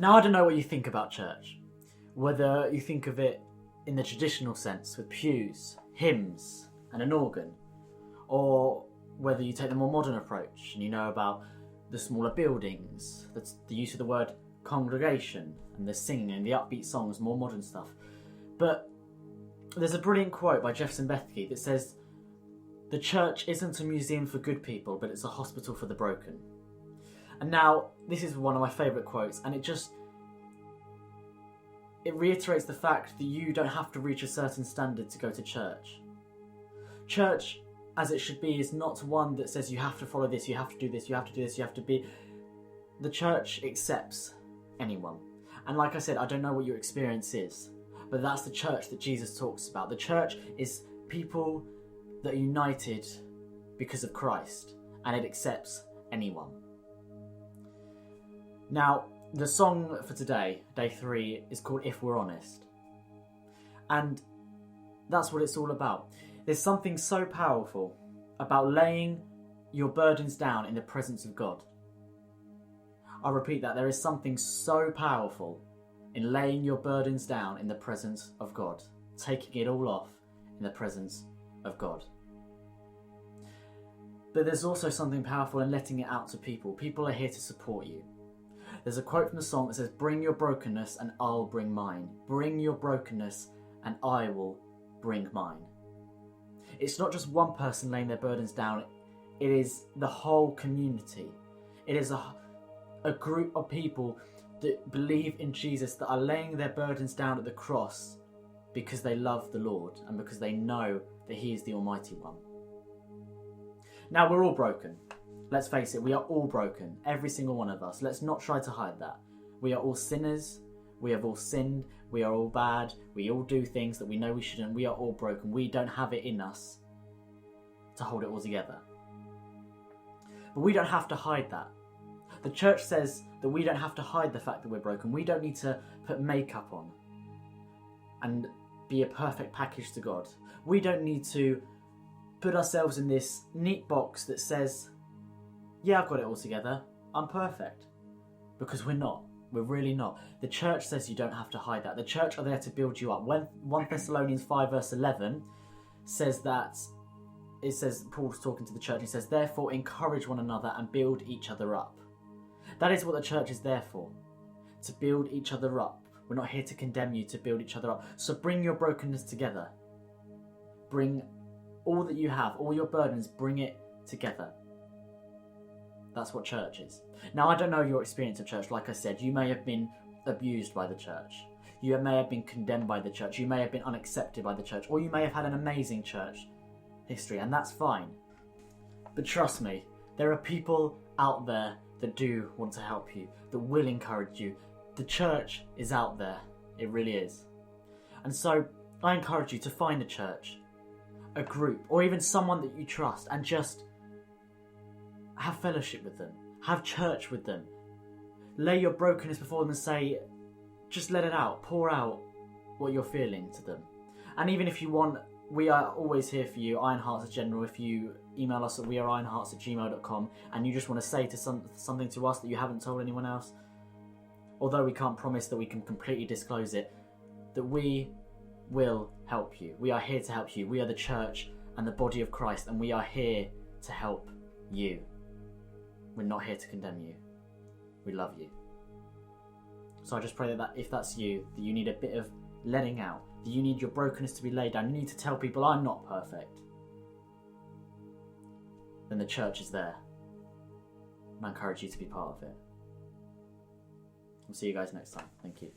Now, I don't know what you think about church. Whether you think of it in the traditional sense with pews, hymns, and an organ, or whether you take the more modern approach and you know about the smaller buildings, that's the use of the word congregation and the singing and the upbeat songs, more modern stuff. But there's a brilliant quote by Jefferson Bethke that says, "The church isn't a museum for good people, but it's a hospital for the broken." And now, this is one of my favourite quotes, and it reiterates the fact that you don't have to reach a certain standard to go to church. Church, as it should be, is not one that says you have to follow this, you have to do this, you have to do this, you have to be... The church accepts anyone. And like I said, I don't know what your experience is, but that's the church that Jesus talks about. The church is people that are united because of Christ, and it accepts anyone. Now, the song for today, day 3, is called If We're Honest. And that's what it's all about. There's something so powerful about laying your burdens down in the presence of God. I'll repeat that. There is something so powerful in laying your burdens down in the presence of God. Taking it all off in the presence of God. But there's also something powerful in letting it out to people. People are here to support you. There's a quote from the song that says, "Bring your brokenness and I'll bring mine. Bring your brokenness and I will bring mine." It's not just one person laying their burdens down. It is the whole community. It is a group of people that believe in Jesus, that are laying their burdens down at the cross because they love the Lord and because they know that He is the Almighty One. Now, we're all broken. Let's face it, we are all broken. Every single one of us. Let's not try to hide that. We are all sinners. We have all sinned. We are all bad. We all do things that we know we shouldn't. We are all broken. We don't have it in us to hold it all together. But we don't have to hide that. The church says that we don't have to hide the fact that we're broken. We don't need to put makeup on and be a perfect package to God. We don't need to put ourselves in this neat box that says, yeah, I've got it all together, I'm perfect. Because we're not. We're really not. The church says you don't have to hide that. The church are there to build you up. When 1 Thessalonians 5 verse 11 says that, it says, Paul's talking to the church, he says, "Therefore encourage one another and build each other up." That is what the church is there for. To build each other up. We're not here to condemn you, to build each other up. So bring your brokenness together. Bring all that you have, all your burdens, bring it together. That's what church is. Now, I don't know your experience of church. Like I said, you may have been abused by the church. You may have been condemned by the church. You may have been unaccepted by the church. Or you may have had an amazing church history, and that's fine. But trust me, there are people out there that do want to help you, that will encourage you. The church is out there. It really is. And so, I encourage you to find a church, a group, or even someone that you trust, and just have fellowship with them. Have church with them. Lay your brokenness before them and say, just let it out. Pour out what you're feeling to them. And even if you want, we are always here for you, Iron Hearts General. If you email us at weareironhearts@gmail.com and you just want to say something to us that you haven't told anyone else, although we can't promise that we can completely disclose it, that we will help you. We are here to help you. We are the church and the body of Christ, and we are here to help you. We're not here to condemn you. We love you. So I just pray that if that's you, that you need a bit of letting out, that you need your brokenness to be laid down, you need to tell people, I'm not perfect, then the church is there. And I encourage you to be part of it. I'll see you guys next time. Thank you.